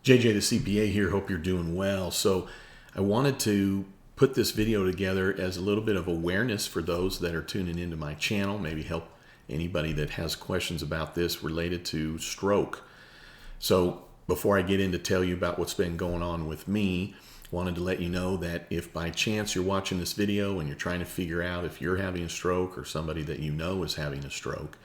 JJ the CPA here. Hope you're doing well. So I wanted to put this video together as a little bit of awareness for those that are tuning into my channel, maybe help anybody that has questions about this related to stroke. So before I get in to tell you about what's been going on with me, wanted to let you know that if by chance you're watching this video and you're trying to figure out if you're having a stroke or somebody that you know is having a stroke,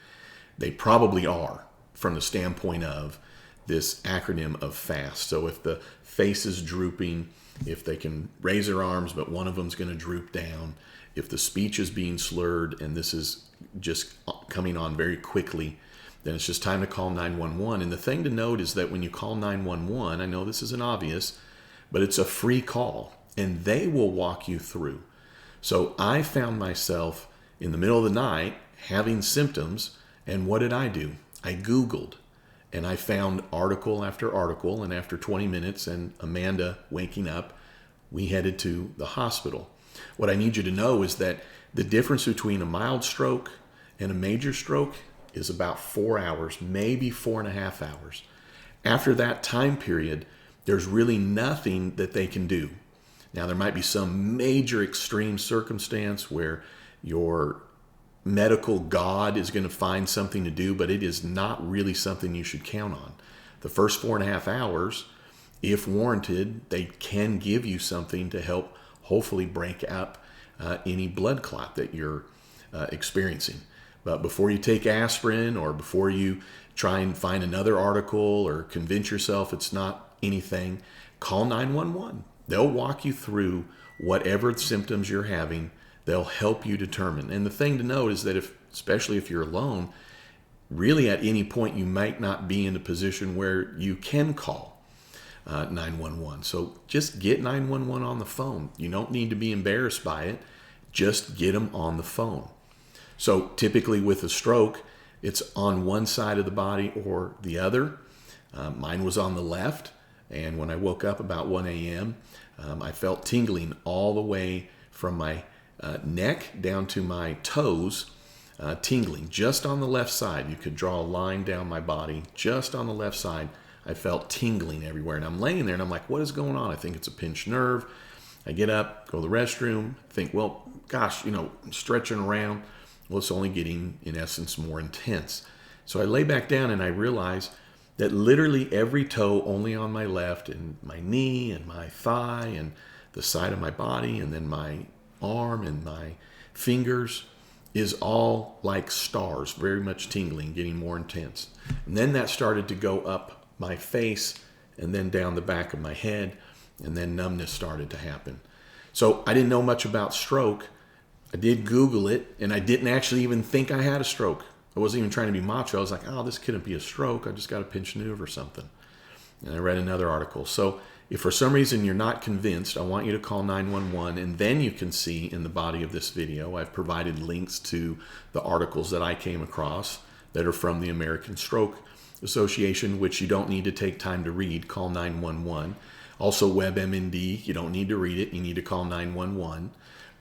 they probably are from the standpoint of this acronym of F.A.S.T. So if the face is drooping, if they can raise their arms but one of them's going to droop down, if the speech is being slurred and this is just coming on very quickly, then it's just time to call 911. And the thing to note is that when you call 911, I know this isn't obvious, but it's a free call and they will walk you through. So I found myself in the middle of the night having symptoms, and what did I do? I Googled. And I found article after article, and after 20 minutes and Amanda waking up, we headed to the hospital. What I need you to know is that the difference between a mild stroke and a major stroke is about 4 hours, maybe 4.5 hours. After that time period, there's really nothing that they can do. Now, there might be some major extreme circumstance where your medical God is going to find something to do, but it is not really something you should count on. The first 4.5 hours, if warranted, they can give you something to help hopefully break up any blood clot that you're experiencing. But before you take aspirin or before you try and find another article or convince yourself it's not anything, call 911. They'll walk you through whatever symptoms you're having. They'll help you determine. And the thing to note is that especially if you're alone, really at any point you might not be in a position where you can call 911. So just get 911 on the phone. You don't need to be embarrassed by it. Just get them on the phone. So typically with a stroke, it's on one side of the body or the other. Mine was on the left. And when I woke up about 1 a.m., I felt tingling all the way from my neck down to my toes, tingling just on the left side. You could draw a line down my body just on the left side. I felt tingling everywhere, and I'm laying there and I'm like, what is going on? I think it's a pinched nerve. I get up, go to the restroom, think, well, gosh, I'm stretching around. Well, it's only getting, in essence, more intense. So I lay back down and I realize that literally every toe only on my left, and my knee and my thigh and the side of my body and then my arm and my fingers is all like stars, very much tingling, getting more intense. And then that started to go up my face and then down the back of my head, and then numbness started to happen. So I didn't know much about stroke. I did Google it, and I didn't actually even think I had a stroke. I wasn't even trying to be macho. I was like, oh, this couldn't be a stroke. I just got a pinched nerve or something. And I read another article. So if for some reason you're not convinced, I want you to call 911, and then you can see in the body of this video, I've provided links to the articles that I came across that are from the American Stroke Association, which you don't need to take time to read. Call 911. Also WebMD, you don't need to read it. You need to call 911.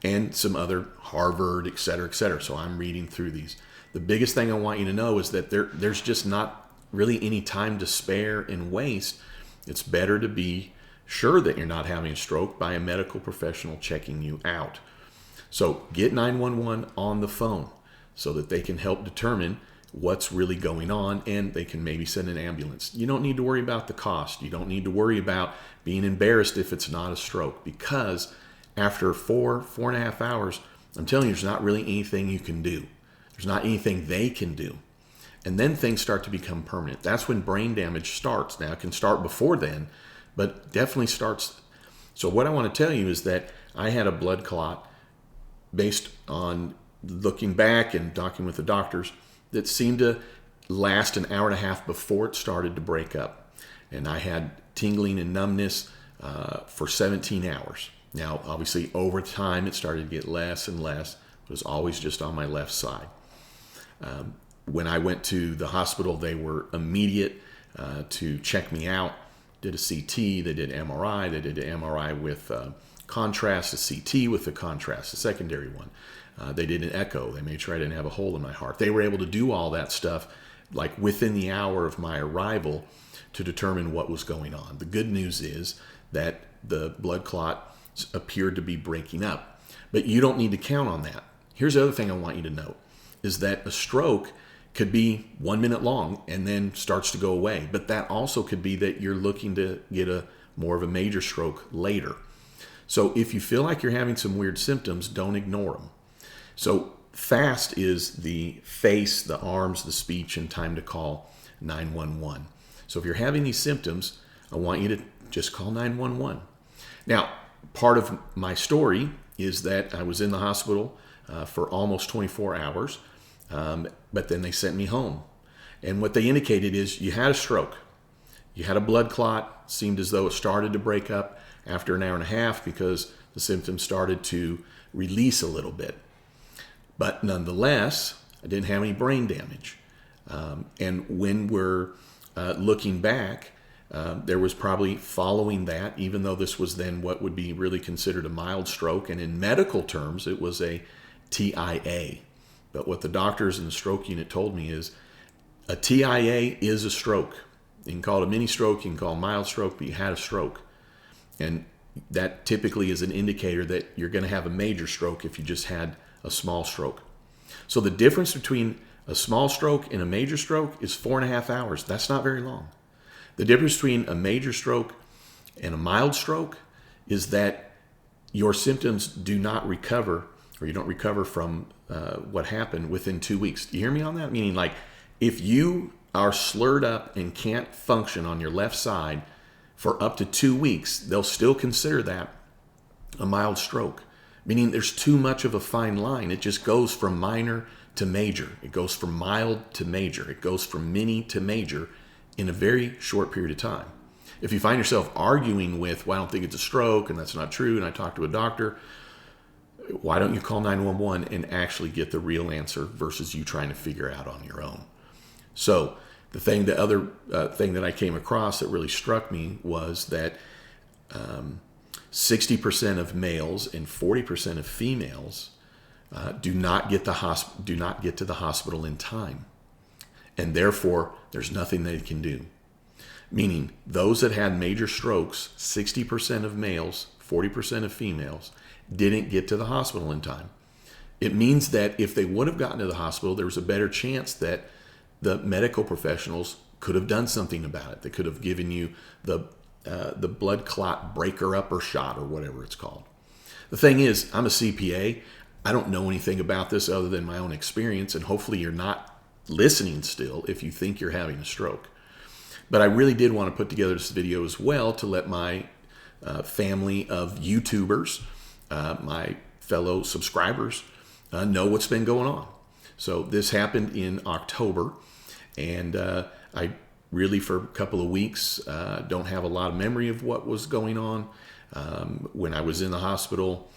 And some other Harvard, et cetera, et cetera. So I'm reading through these. The biggest thing I want you to know is that there's just not really any time to spare and waste. It's better to be sure that you're not having a stroke by a medical professional checking you out. So get 911 on the phone so that they can help determine what's really going on, and they can maybe send an ambulance. You don't need to worry about the cost. You don't need to worry about being embarrassed if it's not a stroke, because after 4.5 hours, I'm telling you, there's not really anything you can do. There's not anything they can do. And then things start to become permanent. That's when brain damage starts. Now, it can start before then, but definitely starts. So what I want to tell you is that I had a blood clot based on looking back and talking with the doctors that seemed to last an hour and a half before it started to break up. And I had tingling and numbness for 17 hours. Now, obviously, over time, it started to get less and less. It was always just on my left side. When I went to the hospital, they were immediate to check me out. Did a CT, they did MRI, they did an MRI with contrast, a CT with the contrast, a secondary one. They did an echo. They made sure I didn't have a hole in my heart. They were able to do all that stuff like within the hour of my arrival to determine what was going on. The good news is that the blood clot appeared to be breaking up, but you don't need to count on that. Here's the other thing I want you to note is that a stroke could be 1 minute long and then starts to go away, but that also could be that you're looking to get more of a major stroke later. So if you feel like you're having some weird symptoms, don't ignore them. So FAST is the face, the arms, the speech, and time to call 911. So if you're having these symptoms, I want you to just call 911. Now, part of my story is that I was in the hospital for almost 24 hours, but then they sent me home. And what they indicated is you had a stroke. You had a blood clot, seemed as though it started to break up after an hour and a half because the symptoms started to release a little bit. But nonetheless, I didn't have any brain damage. And when we're looking back, there was probably following that, even though this was then what would be really considered a mild stroke, and in medical terms, it was a TIA. But what the doctors in the stroke unit told me is a TIA is a stroke. You can call it a mini stroke, you can call it a mild stroke, but you had a stroke. And that typically is an indicator that you're going to have a major stroke if you just had a small stroke. So the difference between a small stroke and a major stroke is 4.5 hours. That's not very long. The difference between a major stroke and a mild stroke is that your symptoms do not recover, or you don't recover from what happened within 2 weeks. Do you hear me on that? Meaning, like, if you are slurred up and can't function on your left side for up to 2 weeks, they'll still consider that a mild stroke. Meaning there's too much of a fine line. It just goes from minor to major. It goes from mild to major. It goes from mini to major in a very short period of time. If you find yourself arguing with, well, I don't think it's a stroke, and that's not true, and I talked to a doctor, why don't you call 911 and actually get the real answer versus you trying to figure out on your own? So the other thing that I came across that really struck me was that 60% of males and 40% of females do not get to the hospital in time, and therefore there's nothing they can do. Meaning those that had major strokes, 60% of males, 40% of females, didn't get to the hospital in time. It means that if they would have gotten to the hospital, there was a better chance that the medical professionals could have done something about it. They could have given you the blood clot breaker upper shot or whatever it's called. The thing is, I'm a CPA. I don't know anything about this other than my own experience, and hopefully you're not listening still if you think you're having a stroke. But I really did want to put together this video as well to let my family of YouTubers, my fellow subscribers, know what's been going on. So this happened in October, and I really, for a couple of weeks, don't have a lot of memory of what was going on. When I was in the hospital,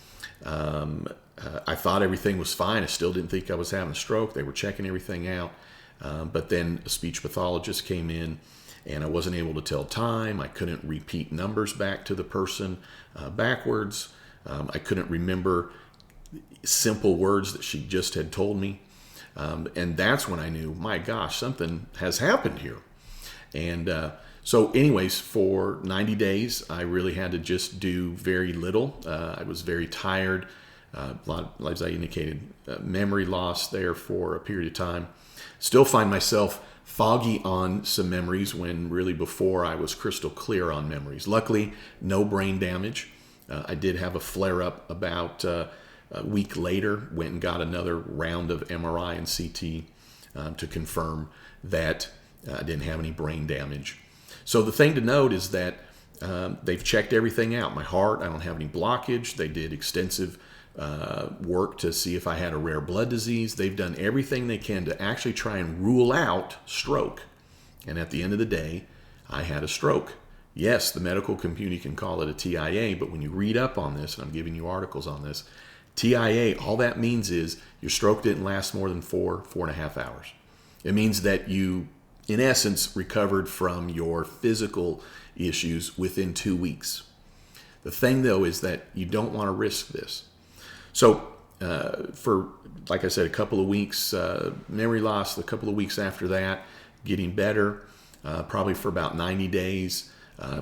I thought everything was fine. I still didn't think I was having a stroke. They were checking everything out. But then a speech pathologist came in, and I wasn't able to tell time. I couldn't repeat numbers back to the person backwards. I couldn't remember simple words that she just had told me. And that's when I knew, my gosh, something has happened here. And so anyways, for 90 days, I really had to just do very little. I was very tired. As I indicated, memory loss there for a period of time. Still find myself foggy on some memories when really before I was crystal clear on memories. Luckily, no brain damage. I did have a flare-up about a week later, went and got another round of MRI and CT to confirm that I didn't have any brain damage. So the thing to note is that they've checked everything out. My heart, I don't have any blockage. They did extensive work to see if I had a rare blood disease. They've done everything they can to actually try and rule out stroke. And at the end of the day, I had a stroke. Yes, the medical community can call it a TIA, but when you read up on this, and I'm giving you articles on this, TIA, all that means is your stroke didn't last more than 4.5 hours. It means that you, in essence, recovered from your physical issues within 2 weeks. The thing, though, is that you don't want to risk this. So for, like I said, a couple of weeks, memory loss, a couple of weeks after that, getting better. probably for about 90 days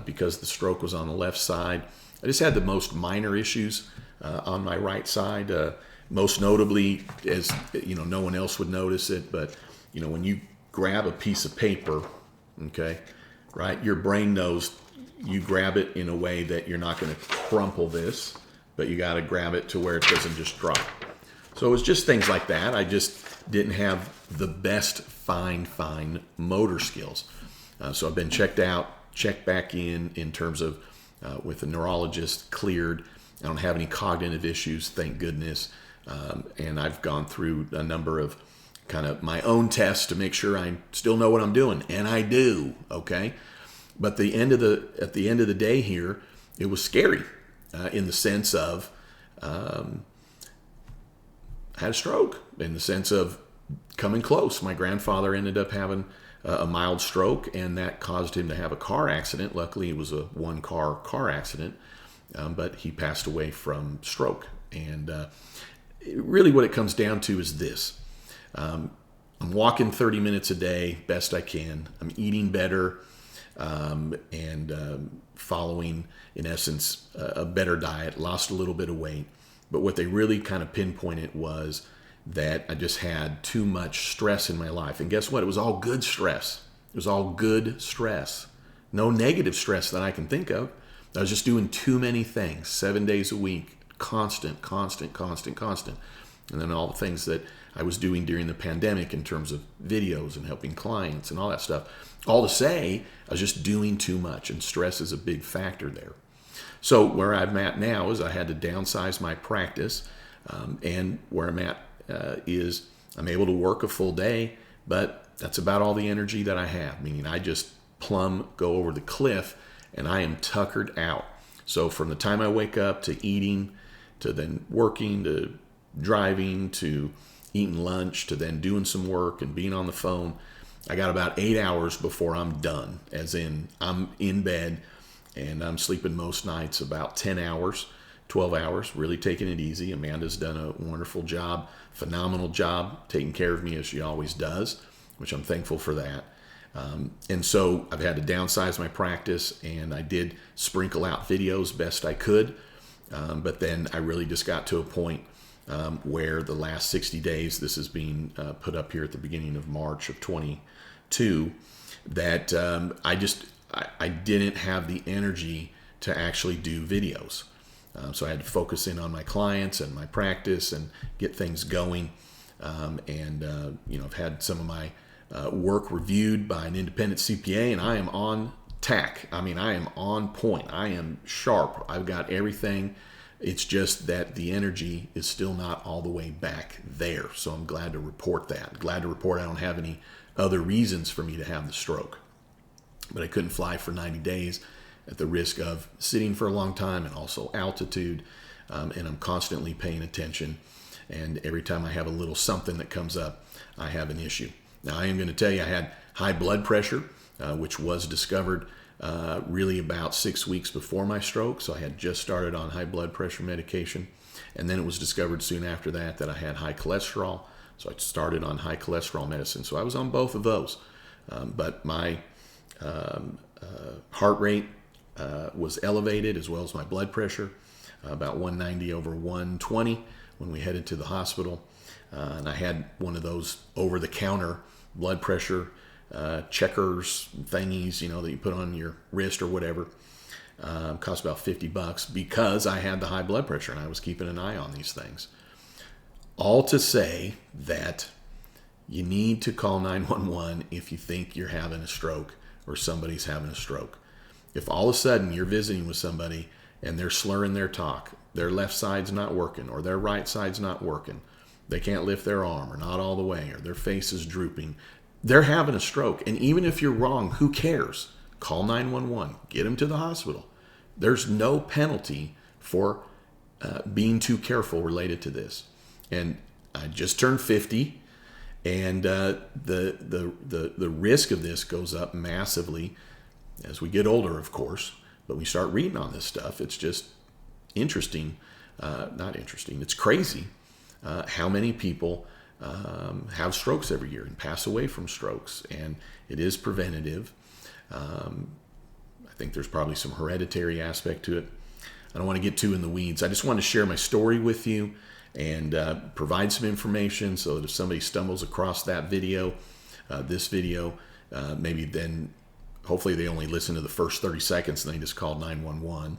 because the stroke was on the left side. I just had the most minor issues on my right side. Most notably, as you know, no one else would notice it, but you know, when you grab a piece of paper, okay, right, your brain knows you grab it in a way that you're not going to crumple this, but you got to grab it to where it doesn't just drop. So it was just things like that. I just didn't have the best fine motor skills. So I've been checked out, checked back in terms of with a neurologist, cleared. I don't have any cognitive issues, thank goodness. And I've gone through a number of kind of my own tests to make sure I still know what I'm doing, and I do. Okay, but at the end of the day here, it was scary in the sense of I had a stroke, in the sense of coming close. My grandfather ended up having a mild stroke, and that caused him to have a car accident. Luckily, it was a one-car accident, but he passed away from stroke. And really what it comes down to is this. I'm walking 30 minutes a day, best I can. I'm eating better and following, in essence, a better diet, lost a little bit of weight. But what they really kind of pinpointed was that I just had too much stress in my life. And guess what? It was all good stress. It was all good stress. No negative stress that I can think of. I was just doing too many things, 7 days a week, constant. And then all the things that I was doing during the pandemic in terms of videos and helping clients and all that stuff. All to say, I was just doing too much, and stress is a big factor there. So where I'm at now is I had to downsize my practice, and where I'm at is I'm able to work a full day, but that's about all the energy that I have, meaning I just plumb go over the cliff and I am tuckered out. So from the time I wake up to eating, to then working, to driving, to eating lunch, to then doing some work and being on the phone, I got about 8 hours before I'm done, as in I'm in bed and I'm sleeping most nights about 10 hours, 12 hours, really taking it easy. Amanda's done a wonderful job, phenomenal job, taking care of me as she always does, which I'm thankful for that. And so I've had to downsize my practice, and I did sprinkle out videos best I could. But then I really just got to a point where the last 60 days, this is being put up here at the beginning of March of 22, that I didn't have the energy to actually do videos. So I had to focus in on my clients and my practice and get things going. I've had some of my work reviewed by an independent CPA, and I am on tack. I mean, I am on point. I am sharp. I've got everything. It's just that the energy is still not all the way back there. So I'm glad to report that. Glad to report I don't have any other reasons for me to have the stroke. But I couldn't fly for 90 days at the risk of sitting for a long time, and also altitude. And I'm constantly paying attention. And every time I have a little something that comes up, I have an issue. Now, I am going to tell you I had high blood pressure, which was discovered really about 6 weeks before my stroke. So I had just started on high blood pressure medication. And then it was discovered soon after that I had high cholesterol. So I started on high cholesterol medicine. So I was on both of those. But my heart rate was elevated, as well as my blood pressure, about 190 over 120 when we headed to the hospital. And I had one of those over-the-counter blood pressure checkers thingies, that you put on your wrist or whatever. Cost about $50 because I had the high blood pressure and I was keeping an eye on these things. All to say that you need to call 911 if you think you're having a stroke or somebody's having a stroke. If all of a sudden you're visiting with somebody and they're slurring their talk, their left side's not working or their right side's not working, they can't lift their arm or not all the way, or their face is drooping, they're having a stroke. And even if you're wrong, who cares? Call 911. Get them to the hospital. There's no penalty for being too careful related to this. And I just turned 50, and the risk of this goes up massively as we get older, of course. But we start reading on this stuff. It's just interesting. Not interesting. It's crazy how many people have strokes every year and pass away from strokes. And it is preventative. I think there's probably some hereditary aspect to it. I don't want to get too in the weeds. I just want to share my story with you and provide some information so that if somebody stumbles across that video, this video, maybe then hopefully they only listen to the first 30 seconds and they just call 911,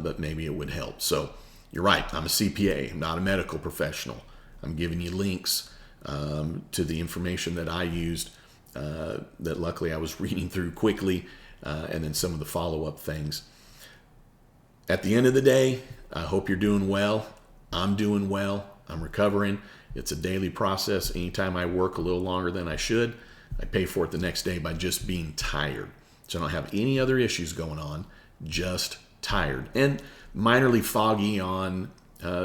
but maybe it would help. So you're right, I'm a CPA, I'm not a medical professional. I'm giving you links to the information that I used that luckily I was reading through quickly, and then some of the follow-up things. At the end of the day, I hope you're doing well. I'm doing well. I'm recovering. It's a daily process. Anytime I work a little longer than I should, I pay for it the next day by just being tired. So I don't have any other issues going on, just tired. And minorly foggy on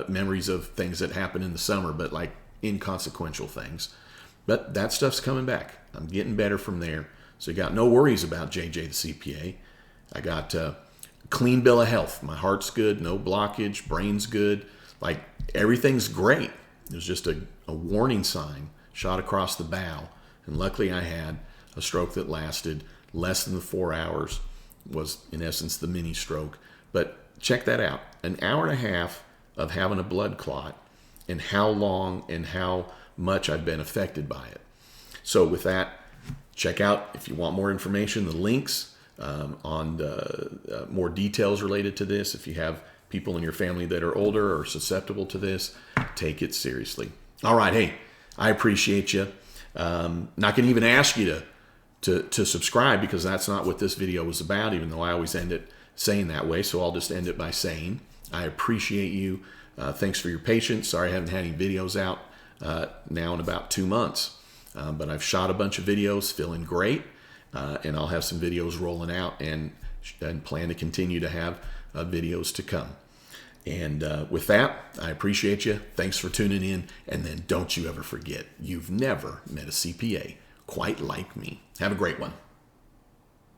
memories of things that happened in the summer, but like inconsequential things. But that stuff's coming back. I'm getting better from there. So you got no worries about JJ the CPA. I got clean bill of health. My heart's good, no blockage, brain's good. Like everything's great. It was just a warning sign shot across the bow. And luckily I had a stroke that lasted less than the 4 hours, was in essence the mini stroke. But check that out. An hour and a half of having a blood clot and how long and how much I've been affected by it. So with that, check out, if you want more information, the links on more details related to this. If you have people in your family that are older or susceptible to this, take it seriously. All right, hey, I appreciate you. Not going to even ask you to subscribe because that's not what this video was about, even though I always end it saying that way. So I'll just end it by saying I appreciate you. Thanks for your patience. Sorry I haven't had any videos out now in about 2 months. But I've shot a bunch of videos, feeling great. And I'll have some videos rolling out and plan to continue to have videos to come. And with that, I appreciate you. Thanks for tuning in. And then don't you ever forget, you've never met a CPA quite like me. Have a great one.